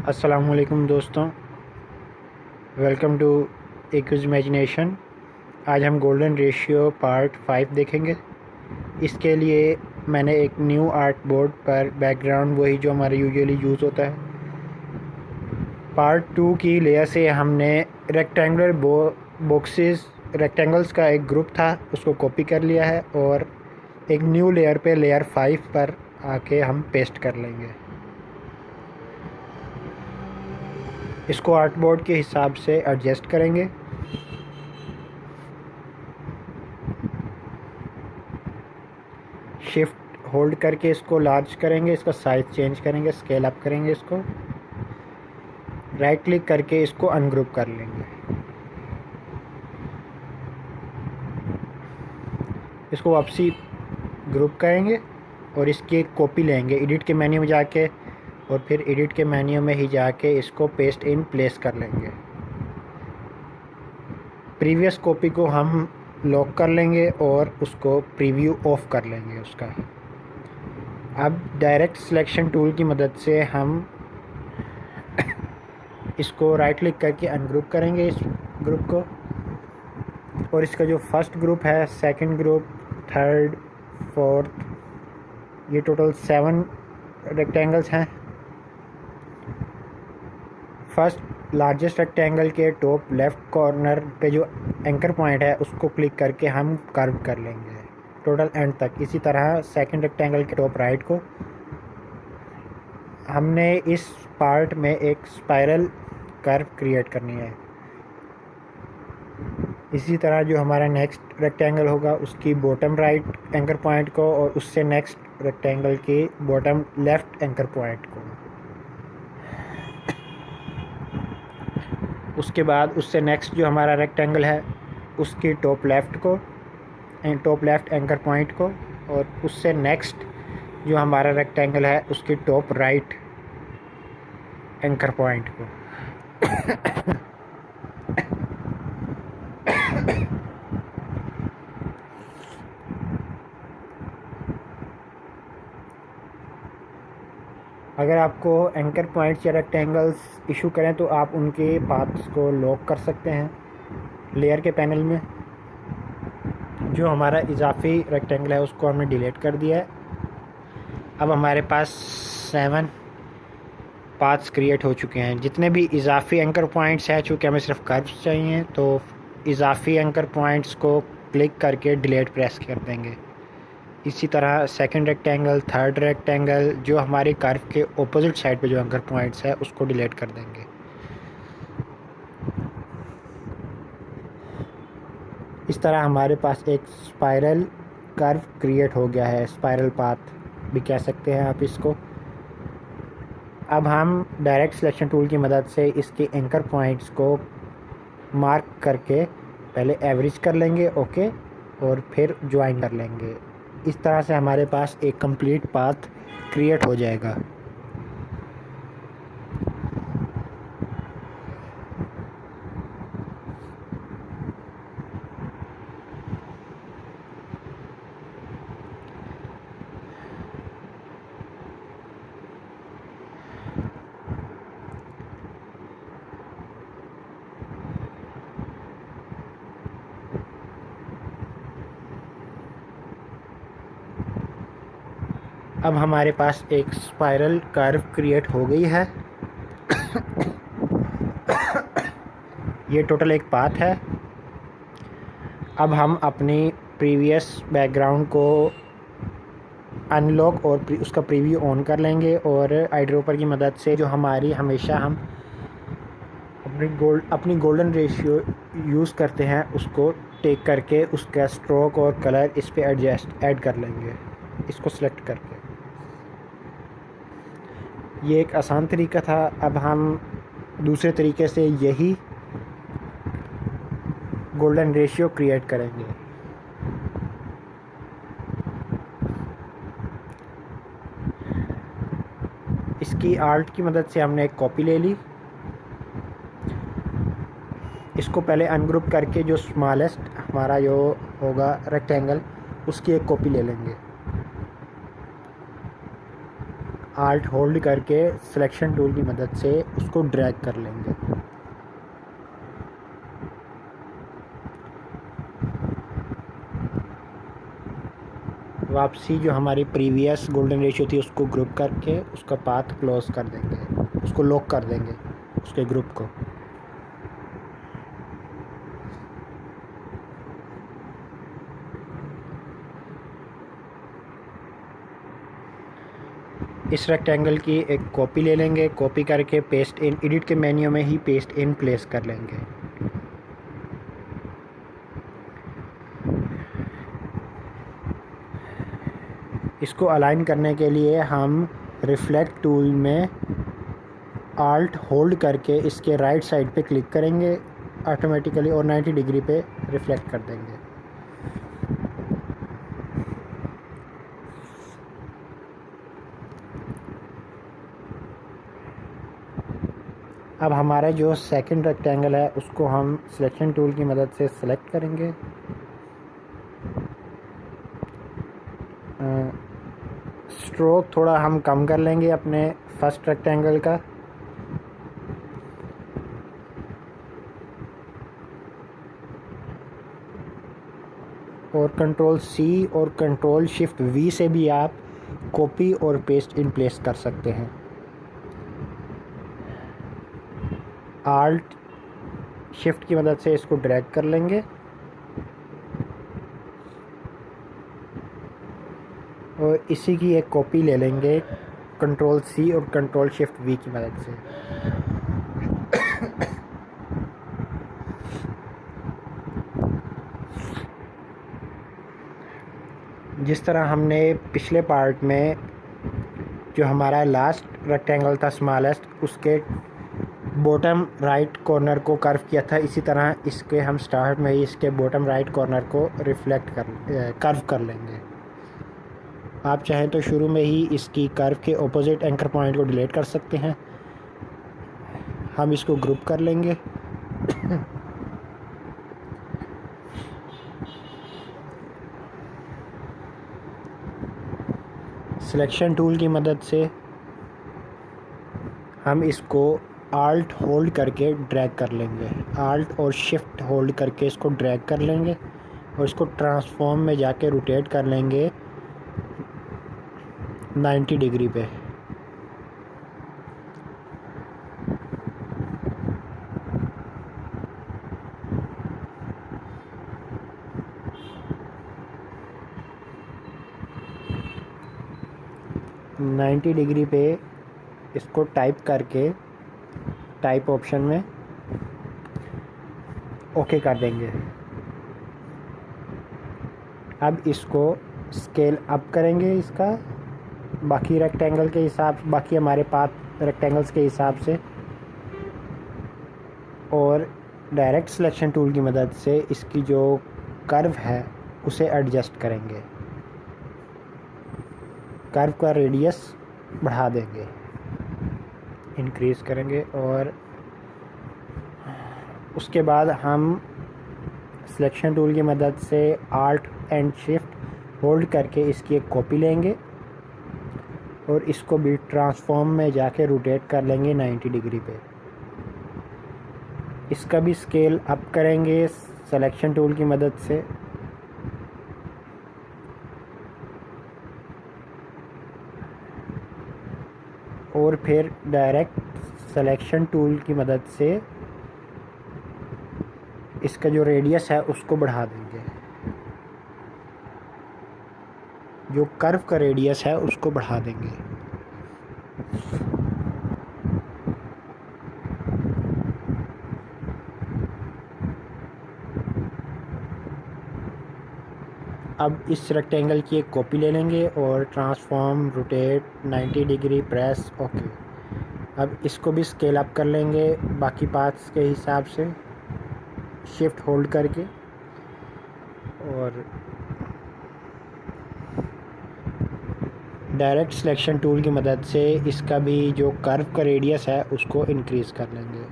अस्सलामुअलैकुम दोस्तों, welcome to accused imagination. आज हम गोल्डन रेशियो पार्ट 5 देखेंगे। इसके लिए मैंने एक न्यू आर्ट बोर्ड पर बैकग्राउंड वही जो हमारे यूजुअली यूज़ होता है। पार्ट 2 की लेयर से हमने रेक्टेंगुलर रेक्टेंगल्स का एक ग्रुप था, उसको कॉपी कर लिया है और एक न्यू लेयर पे लेयर 5 पर आके हम पेस्ट कर लेंगे। इसको आर्ट बोर्ड के हिसाब से एडजस्ट करेंगे। शिफ्ट होल्ड करके इसको लार्ज करेंगे, इसका साइज चेंज करेंगे, स्केल अप करेंगे, इसको राइट क्लिक करके इसको अनग्रुप कर लेंगे। इसको वापसी ग्रुप करेंगे और इसकी एक कॉपी लेंगे एडिट के मेन्यू में जाके, और फिर एडिट के मेन्यू में ही जाके इसको पेस्ट इन प्लेस कर लेंगे। प्रीवियस कॉपी को हम लॉक कर लेंगे और उसको प्रीव्यू ऑफ कर लेंगे उसका। अब डायरेक्ट सिलेक्शन टूल की मदद से हम इसको राइट क्लिक करके अनग्रुप करेंगे इस ग्रुप को, और इसका जो फर्स्ट ग्रुप है, सेकंड ग्रुप, थर्ड, फोर्थ, ये टोटल 7 रेक्टेंगल्स हैं। फर्स्ट लार्जेस्ट रेक्टेंगल के टॉप लेफ़्ट कॉर्नर पे जो एंकर पॉइंट है उसको क्लिक करके हम कर्व कर लेंगे टोटल एंड तक। इसी तरह सेकंड रेक्टेंगल के टॉप राइट को हमने इस पार्ट में एक स्पाइरल कर्व क्रिएट करनी है। इसी तरह जो हमारा नेक्स्ट रेक्टेंगल होगा उसकी बॉटम राइट एंकर पॉइंट को, और उससे नेक्स्ट रेक्टेंगल की बॉटम लेफ़्ट एंकर पॉइंट को, उसके बाद उससे नेक्स्ट जो हमारा रेक्टेंगल है उसकी टॉप लेफ़्ट को, टॉप लेफ़्ट एंकर पॉइंट को, और उससे नेक्स्ट जो हमारा रेक्टेंगल है उसकी टॉप राइट एंकर पॉइंट को। अगर आपको एंकर पॉइंट्स या रेक्टेंगल्स इशू करें तो आप उनके पाथ्स को लॉक कर सकते हैं लेयर के पैनल में। जो हमारा इजाफी रेक्टेंगल है उसको हमने डिलीट कर दिया है। अब हमारे पास 7 पाथ्स क्रिएट हो चुके हैं। जितने भी इजाफी एंकर पॉइंट्स हैं, चूँकि हमें सिर्फ कर्व्स चाहिए, तो इजाफी एंकर पॉइंट्स को क्लिक करके डिलीट प्रेस कर देंगे। इसी तरह सेकंड रेक्टेंगल, थर्ड रेक्टेंगल, जो हमारे कर्व के ऑपोजिट साइड पे जो एंकर पॉइंट्स है उसको डिलीट कर देंगे। इस तरह हमारे पास एक स्पाइरल कर्व क्रिएट हो गया है, स्पाइरल पाथ भी कह सकते हैं आप इसको। अब हम डायरेक्ट सिलेक्शन टूल की मदद से इसके एंकर पॉइंट्स को मार्क करके पहले एवरेज कर लेंगे, ओके, और फिर ज्वाइन कर लेंगे। इस तरह से हमारे पास एक कंप्लीट पाथ क्रिएट हो जाएगा। अब हमारे पास एक स्पाइरल कर्व क्रिएट हो गई है। ये टोटल एक पाथ है। अब हम अपनी प्रीवियस बैकग्राउंड को अनलॉक और उसका प्रीव्यू ऑन कर लेंगे, और आईड्रॉपर की मदद से जो हमारी हमेशा हम अपनी गोल्डन रेशियो यूज़ करते हैं उसको टेक करके उसका स्ट्रोक और कलर इस पे ऐड कर लेंगे, इसको सिलेक्ट करके। ये एक आसान तरीका था। अब हम दूसरे तरीके से यही गोल्डन रेशियो क्रिएट करेंगे। इसकी आर्ट की मदद से हमने एक कॉपी ले ली। इसको पहले अनग्रुप करके जो स्मॉलेस्ट हमारा जो होगा रेक्टेंगल उसकी एक कॉपी ले लेंगे। आल्ट होल्ड करके सिलेक्शन टूल की मदद से उसको ड्रैग कर लेंगे। वापसी जो हमारी प्रीवियस गोल्डन रेशियो थी उसको ग्रुप करके उसका पाथ क्लोज कर देंगे, उसको लॉक कर देंगे उसके ग्रुप को। इस रेक्टेंगल की एक कॉपी ले लेंगे, कॉपी करके पेस्ट इन एडिट के मेन्यू में ही पेस्ट इन प्लेस कर लेंगे। इसको अलाइन करने के लिए हम रिफ्लेक्ट टूल में आल्ट होल्ड करके इसके राइट साइड पे क्लिक करेंगे ऑटोमेटिकली और 90 डिग्री पे रिफ्लेक्ट कर देंगे। अब हमारा जो सेकंड रेक्टेंगल है उसको हम सिलेक्शन टूल की मदद से सिलेक्ट करेंगे। स्ट्रोक थोड़ा हम कम कर लेंगे अपने फर्स्ट रेक्टेंगल का। और कंट्रोल सी और कंट्रोल शिफ्ट वी से भी आप कॉपी और पेस्ट इन प्लेस कर सकते हैं। आल्ट शिफ्ट की मदद से इसको ड्रैग कर लेंगे और इसी की एक कॉपी ले लेंगे कंट्रोल सी और कंट्रोल शिफ्ट वी की मदद से। जिस तरह हमने पिछले पार्ट में जो हमारा लास्ट रेक्टेंगल था स्मॉलेस्ट, उसके बॉटम राइट कॉर्नर को कर्व किया था, इसी तरह इसके हम स्टार्ट में ही इसके बॉटम राइट कॉर्नर को कर्व कर लेंगे। आप चाहें तो शुरू में ही इसकी कर्व के ऑपोजिट एंकर पॉइंट को डिलीट कर सकते हैं। हम इसको ग्रुप कर लेंगे। सिलेक्शन टूल की मदद से हम इसको आल्ट होल्ड करके ड्रैग कर लेंगे, आल्ट और शिफ्ट होल्ड करके इसको ड्रैग कर लेंगे और इसको ट्रांसफॉर्म में जाके रोटेट कर लेंगे 90 डिग्री पे। नाइन्टी डिग्री पे इसको टाइप करके टाइप ऑप्शन में ओके कर देंगे। अब इसको स्केल अप करेंगे इसका बाकी रेक्टेंगल के हिसाब, बाकी हमारे पास रेक्टेंगल्स के हिसाब से, और डायरेक्ट सिलेक्शन टूल की मदद से इसकी जो कर्व है उसे एडजस्ट करेंगे, कर्व का रेडियस बढ़ा देंगे, इंक्रीज़ करेंगे। और उसके बाद हम सिलेक्शन टूल की मदद से आल्ट एंड शिफ्ट होल्ड करके इसकी एक कॉपी लेंगे और इसको भी ट्रांसफॉर्म में जाके रोटेट कर लेंगे 90 डिग्री पे। इसका भी स्केल अप करेंगे सिलेक्शन टूल की मदद से। और फिर डायरेक्ट सिलेक्शन टूल की मदद से इसका जो रेडियस है उसको बढ़ा देंगे, जो कर्व का रेडियस है उसको बढ़ा देंगे। अब इस रेक्टेंगल की एक कॉपी ले लेंगे और transform rotate 90 degree press okay. अब इसको भी स्केल अप कर लेंगे बाकी पार्ट्स के हिसाब से शिफ्ट होल्ड करके, और डायरेक्ट सिलेक्शन टूल की मदद से इसका भी जो कर्व का रेडियस है उसको इंक्रीज़ कर लेंगे।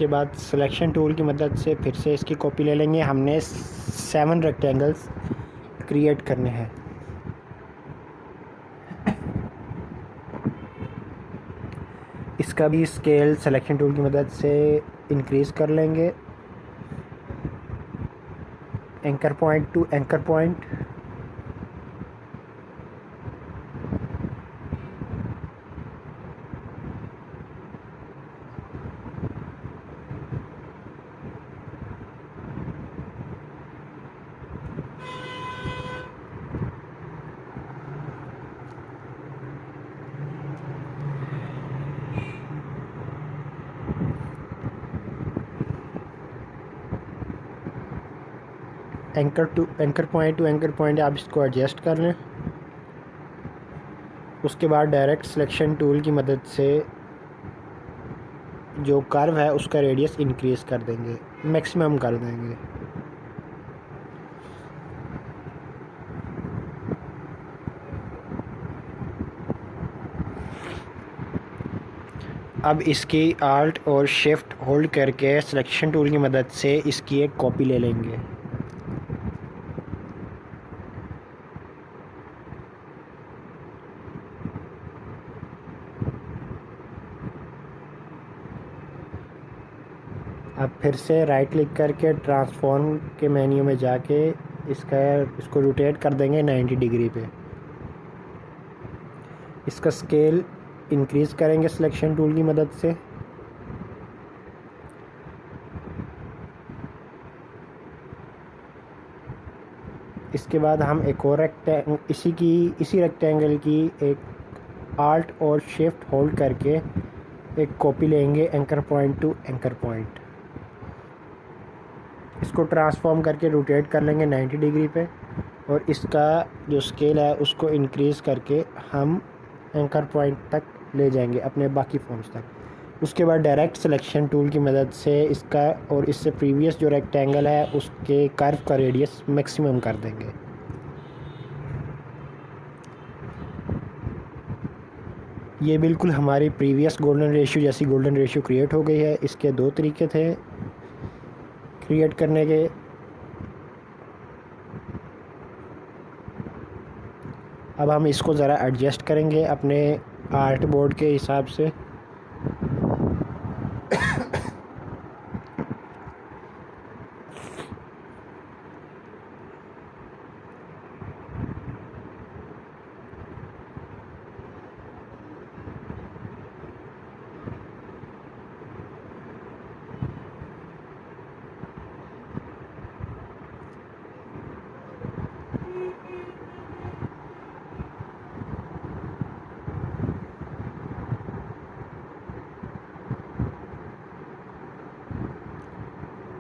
उसके बाद सिलेक्शन टूल की मदद से फिर से इसकी कॉपी ले लेंगे। हमने 7 रेक्टेंगल्स क्रिएट करने हैं। इसका भी स्केल सिलेक्शन टूल की मदद से इंक्रीज़ कर लेंगे, anchor point two anchor point. Anchor point two anchor point आप इसको एडजस्ट कर लें। उसके बाद डायरेक्ट सिलेक्शन टूल की मदद से जो कर्व है उसका रेडियस इंक्रीज़ कर देंगे, मैक्सिमम कर देंगे। अब इसकी आल्ट और शिफ्ट होल्ड करके सिलेक्शन टूल की मदद से इसकी एक कॉपी ले लेंगे। अब फिर से राइट क्लिक करके ट्रांसफॉर्म के मेन्यू में जाके इसको रोटेट कर देंगे 90 डिग्री पे। इसका स्केल इंक्रीज़ करेंगे सिलेक्शन टूल की मदद से। इसके बाद हम एक और इसी रेक्टेंगल की एक आल्ट और शिफ्ट होल्ड करके एक कॉपी लेंगे anchor point two anchor point. इसको ट्रांसफॉर्म करके रोटेट कर लेंगे 90 डिग्री पे, और इसका जो स्केल है उसको इंक्रीज़ करके हम एंकर पॉइंट तक ले जाएंगे अपने बाकी फॉर्म्स तक। उसके बाद डायरेक्ट सिलेक्शन टूल की मदद से इसका और इससे प्रीवियस जो रेक्टेंगल है उसके कर्व का रेडियस मैक्सिमम कर देंगे। ये बिल्कुल हमारी प्रीवियस गोल्डन रेशियो जैसी गोल्डन रेशियो क्रिएट हो गई है। इसके 2 तरीके थे क्रिएट करने के। अब हम इसको ज़रा एडजस्ट करेंगे अपने आर्ट बोर्ड के हिसाब से।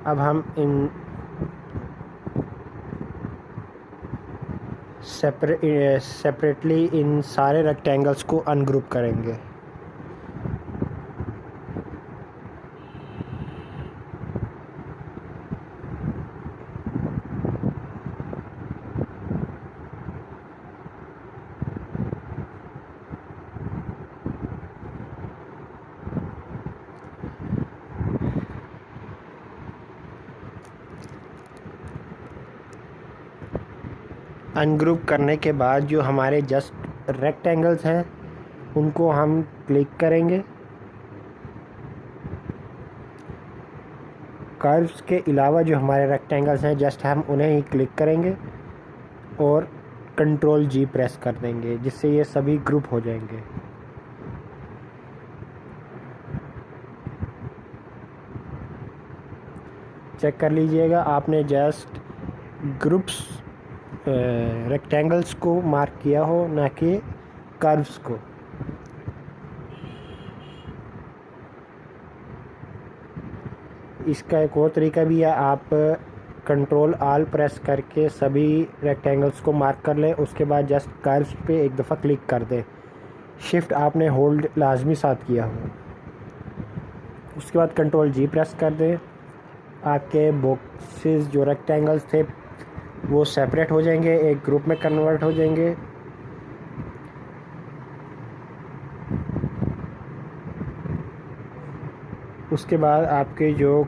अब हम इन सेपरेटली इन सारे रेक्टेंगल्स को अनग्रुप करेंगे। अनग्रुप करने के बाद जो हमारे जस्ट रेक्टेंगल्स हैं उनको हम क्लिक करेंगे। कर्व्स के अलावा जो हमारे रेक्टेंगल्स हैं जस्ट हम उन्हें ही क्लिक करेंगे और कंट्रोल जी प्रेस कर देंगे, जिससे ये सभी ग्रुप हो जाएंगे। चेक कर लीजिएगा, आपने जस्ट ग्रुप्स रेक्टेंगल्स को मार्क किया हो, ना कि कर्व्स को। इसका एक और तरीका भी है, आप कंट्रोल आल प्रेस करके सभी रेक्टेंगल्स को मार्क कर लें, उसके बाद जस्ट कर्व्स पे एक दफ़ा क्लिक कर दें। शिफ्ट आपने होल्ड लाजमी साथ किया हो। उसके बाद कंट्रोल जी प्रेस कर दें। आपके बॉक्सेस जो रेक्टेंगल्स थे वो सेपरेट हो जाएंगे, एक ग्रुप में कन्वर्ट हो जाएंगे। उसके बाद आपके जो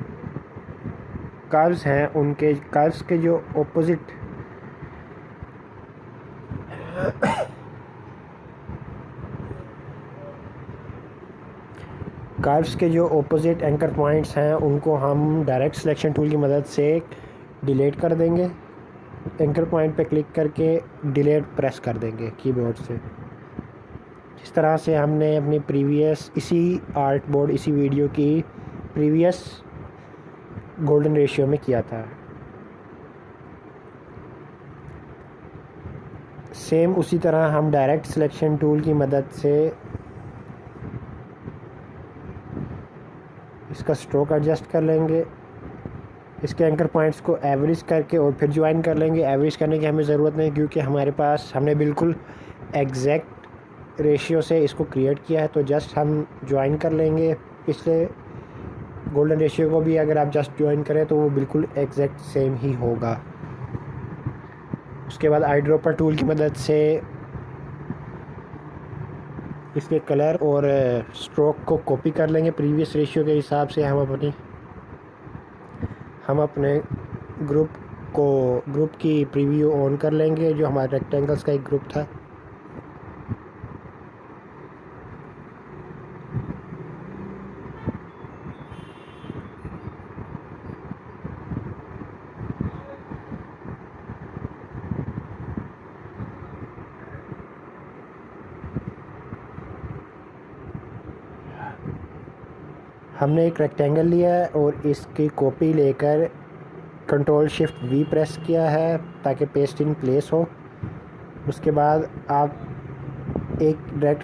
कर्व्स हैं उनके कर्व्स के जो ऑपोजिट एंकर पॉइंट्स हैं उनको हम डायरेक्ट सिलेक्शन टूल की मदद से डिलीट कर देंगे। एंकर पॉइंट पे क्लिक करके डिलीट प्रेस कर देंगे कीबोर्ड से। जिस तरह से हमने अपनी प्रीवियस इसी वीडियो की प्रीवियस गोल्डन रेशियो में किया था, सेम उसी तरह हम डायरेक्ट सिलेक्शन टूल की मदद से इसका स्ट्रोक एडजस्ट कर लेंगे। इसके एंकर पॉइंट्स को एवरेज करके और फिर ज्वाइन कर लेंगे। एवरेज करने की हमें ज़रूरत नहीं क्योंकि हमारे पास हमने बिल्कुल एग्जैक्ट रेशियो से इसको क्रिएट किया है, तो जस्ट हम ज्वाइन कर लेंगे। पिछले गोल्डन रेशियो को भी अगर आप जस्ट ज्वाइन करें तो वो बिल्कुल एग्जैक्ट सेम ही होगा। उसके बाद आई ड्रॉपर टूल की मदद से इसके कलर और स्ट्रोक को कॉपी कर लेंगे प्रीवियस रेशियो के हिसाब से। हम अपने ग्रुप की प्रीव्यू ऑन कर लेंगे, जो हमारे रेक्टेंगल्स का एक ग्रुप था। हमने एक रेक्टेंगल लिया है और इसकी कॉपी लेकर कंट्रोल शिफ्ट वी प्रेस किया है ताकि पेस्ट इन प्लेस हो। उसके बाद आप एक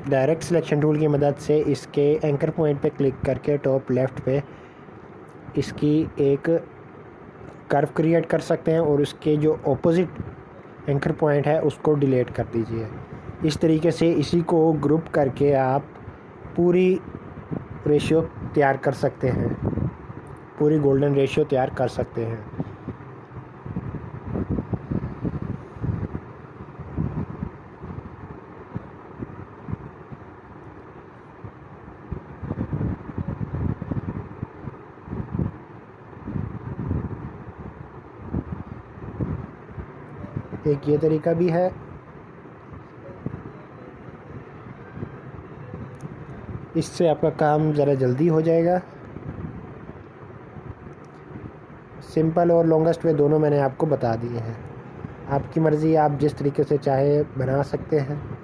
डायरेक्ट सिलेक्शन टूल की मदद से इसके एंकर पॉइंट पे क्लिक करके टॉप लेफ़्ट पे इसकी एक कर्व क्रिएट कर सकते हैं और उसके जो ऑपोजिट एंकर पॉइंट है उसको डिलीट कर दीजिए। इस तरीके से इसी को ग्रुप करके आप पूरी रेशियो तैयार कर सकते हैं, पूरी गोल्डन रेशियो तैयार कर सकते हैं। एक ये तरीका भी है। इससे आपका काम ज़रा जल्दी हो जाएगा। सिंपल और लॉन्गेस्ट वे दोनों मैंने आपको बता दिए हैं। आपकी मर्ज़ी, आप जिस तरीके से चाहे बना सकते हैं।